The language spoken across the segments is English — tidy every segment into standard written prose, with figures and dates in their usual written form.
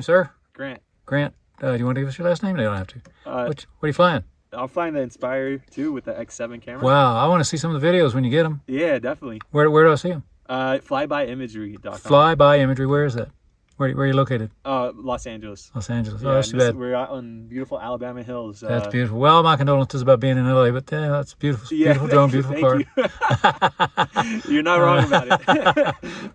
sir? Grant. Grant. Do you want to give us your last name? No, you don't have to. What are you flying? I'm flying the Inspire 2 with the X7 camera. Wow, I want to see some of the videos when you get them. Yeah, definitely. Where do I see them? Flybyimagery.com. Flyby Imagery. Where is that? Where are you located? Los Angeles. Los Angeles. Yeah, Oh, that's too bad. We're out on beautiful Alabama hills. That's beautiful. Well, my condolences about being in LA, but that's beautiful. Yeah, beautiful drone, beautiful car. You're not wrong about it.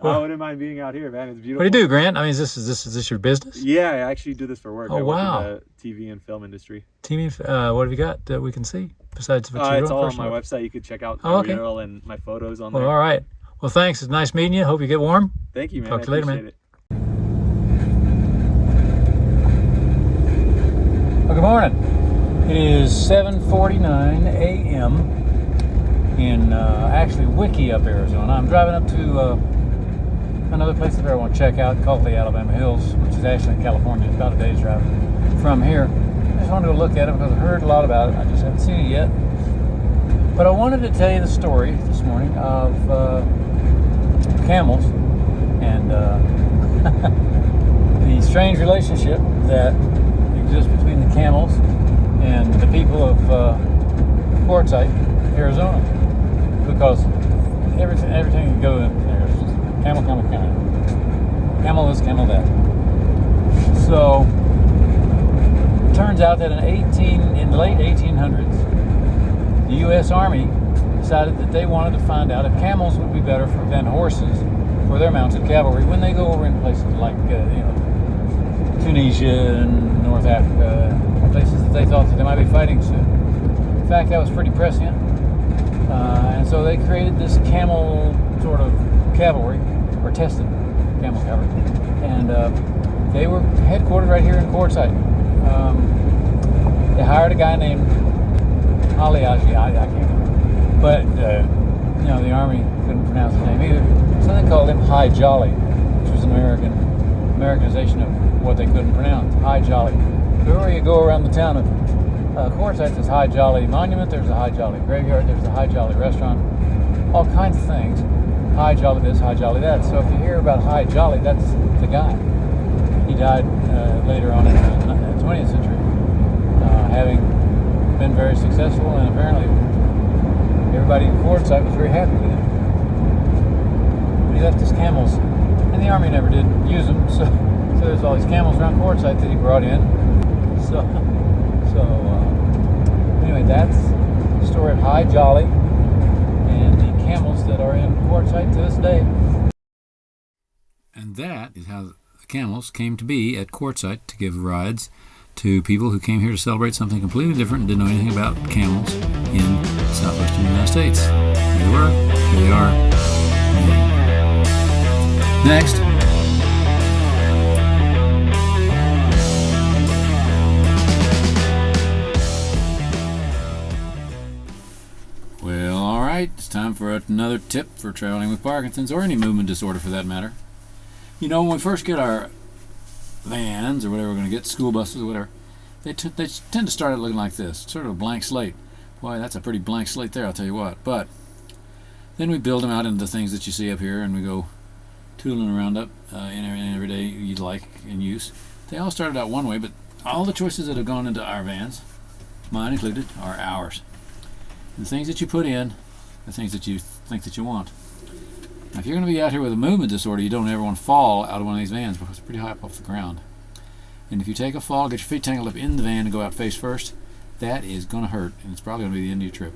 I wouldn't mind being out here, man. It's beautiful. What do you do, Grant? I mean, is this your business? Yeah, I actually do this for work. Oh, I work wow. in the TV and film industry. What have you got that we can see besides what you're doing? It's all on my website. You can check out my reel and my photos on there. All right. Well, thanks. It's nice meeting you. Hope you get warm. Thank you, man. Talk to you later, man. Well, good morning. It is 7:49 a.m. in actually Wickiup, Arizona. I'm driving up to another place that I want to check out called the Alabama Hills, which is actually in California. It's about a day's drive from here. I just wanted to look at it because I heard a lot about it. I just haven't seen it yet. But I wanted to tell you the story this morning of camels and the strange relationship that exists between the camels and the people of Quartzsite, Arizona, because everything you go in there is just camel, camel this, camel that. So it turns out that in the late 1800s, the U.S. Army decided that they wanted to find out if camels would be better than horses for their mounted cavalry when they go over in places like Tunisia and North Africa, places that they thought that they might be fighting soon. In fact, that was pretty prescient. And so they created this camel sort of cavalry, or tested camel cavalry. And they were headquartered right here in Quartzsite. They hired a guy named Aliaji, I can't, but the Army couldn't pronounce his name either. So they called him High Jolly, which was an Americanization of what they couldn't pronounce. High Jolly. Everywhere you go around the town of Quartzsite, there's High Jolly Monument, there's a High Jolly Graveyard, there's a High Jolly Restaurant, all kinds of things. High Jolly this, High Jolly that. So if you hear about High Jolly, that's the guy. He died later on in the 20th century, having been very successful, and apparently everybody in Quartzsite was very happy with him. But he left his camels, and the Army never did use them, so there's all these camels around Quartzsite that he brought in. So anyway, that's the story of High Jolly and the camels that are in Quartzsite to this day. And that is how the camels came to be at Quartzsite, to give rides to people who came here to celebrate something completely different and didn't know anything about camels in southwestern United States. Here they were, here they are. Next. Well, all right, it's time for another tip for traveling with Parkinson's, or any movement disorder for that matter. When we first get our vans or whatever we're going to get, school buses or whatever, they tend to start out looking like this, sort of a blank slate. Boy, that's a pretty blank slate there, I'll tell you what. But then we build them out into the things that you see up here, and we go tooling around up in every day you like and use. They all started out one way, but all the choices that have gone into our vans, mine included, are ours. And the things that you put in, the things that you think that you want. Now, if you're going to be out here with a movement disorder, you don't ever want to fall out of one of these vans because it's pretty high up off the ground. And if you take a fall, get your feet tangled up in the van and go out face first, that is going to hurt, and it's probably going to be the end of your trip.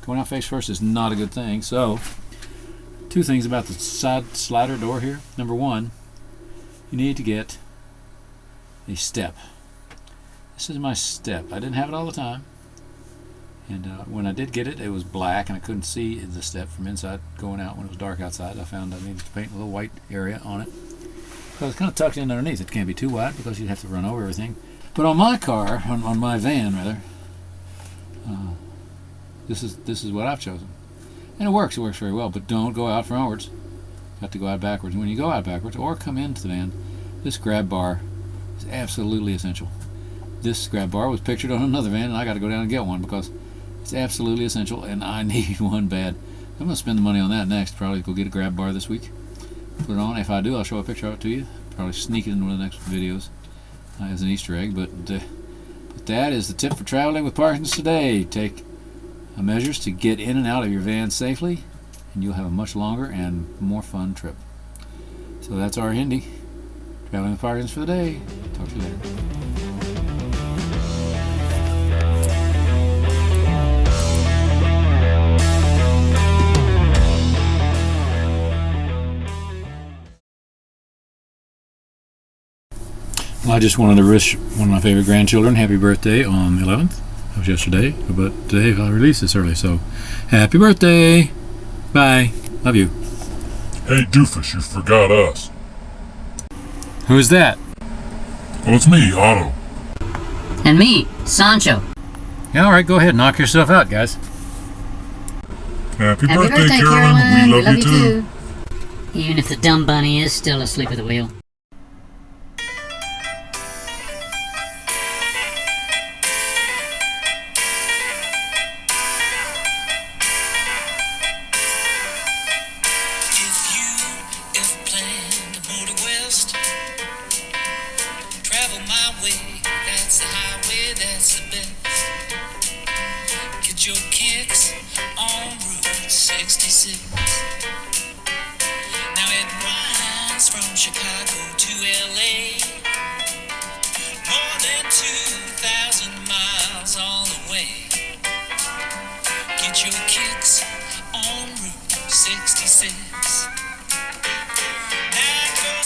Going out face first is not a good thing. So, two things about the side slider door here. Number one, you need to get a step. This is my step. I didn't have it all the time. And when I did get it, it was black, and I couldn't see the step from inside going out when it was dark outside. I found I needed to paint a little white area on it. So it's kind of tucked in underneath. It can't be too wide because you'd have to run over everything. But on my car, on my van rather, this is what I've chosen. And it works very well, but don't go out frontwards. You have to go out backwards. And when you go out backwards or come into the van, this grab bar is absolutely essential. This grab bar was pictured on another van, and I got to go down and get one because it's absolutely essential, and I need one bad. I'm going to spend the money on that next. Probably go get a grab bar this week. Put it on. If I do, I'll show a picture of it to you. Probably sneak it in one of the next videos as an Easter egg. But that is the tip for traveling with Parkinson's today. Take measures to get in and out of your van safely, and you'll have a much longer and more fun trip. So that's our Hindi. Traveling with Parkinson's for the day. Talk to you later. Well, I just wanted to wish one of my favorite grandchildren happy birthday on the 11th. That was yesterday, but today I released this early, so happy birthday! Bye. Love you. Hey, doofus, you forgot us. Who's that? Well, it's me, Otto. And me, Sancho. Yeah, all right, go ahead, knock yourself out, guys. Happy birthday, Carolyn. We love you too. Even if the dumb bunny is still asleep at the wheel. Travel my way, that's the highway, that's the best. Get your kicks on Route 66. Now it winds from Chicago to LA, more than 2,000 miles all the way. Get your kicks on Route 66.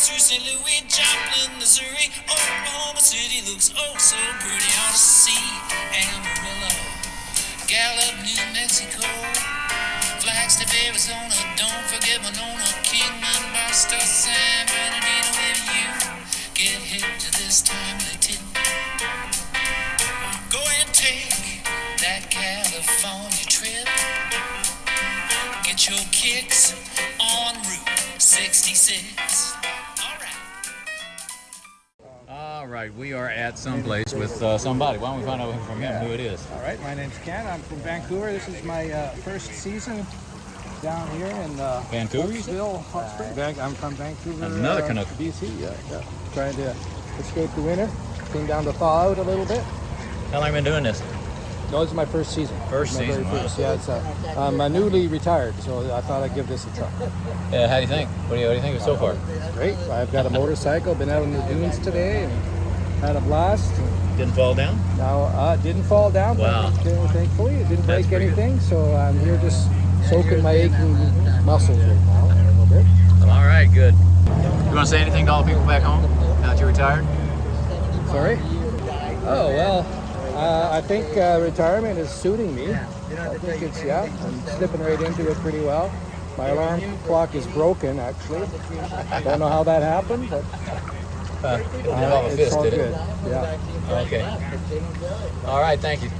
Through St. Louis, Joplin, Missouri, Oklahoma City looks oh so pretty. On to see Amarillo, Gallup, New Mexico, Flagstaff, Arizona. Don't forget Winona, Kingman, Barstow, San Bernardino. If you get hit to this timely tip, go and take that California trip. Get your kicks on Route 66. All right, we are at some place with somebody. Why don't we find out from him who it is? All right, my name's Ken. I'm from Vancouver. This is my first season down here in Vancouver, you said? Oaksville, Hot Springs. I'm from Vancouver, Another Canuck. BC. Yeah. Trying to escape the winter. Came down to thaw out a little bit. How long have you been doing this? No, this is my first season. First My season, very wow. first. Yeah, it's I'm newly retired, so I thought I'd give this a try. Yeah, how do you think? What do you think of it so far? Great. I've got a motorcycle. Been out in the dunes today and had a blast. Didn't fall down? Now, didn't fall down, Wow. but thankfully it didn't That's break pretty good. anything. So I'm here just soaking my aching muscles right now a little bit. Well, all right, good. You want to say anything to all the people back home now that you're retired? Sorry? Oh, well, I think retirement is suiting me. I think it's, I'm slipping right into it pretty well. My alarm clock is broken, actually. Don't know how that happened, but It involved a it's fist, all did good. it? Yeah. Okay. All right, thank you.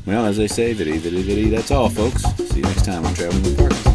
Well, as they say, viddy, that's all, folks. See you next time on Traveling with Parkinson.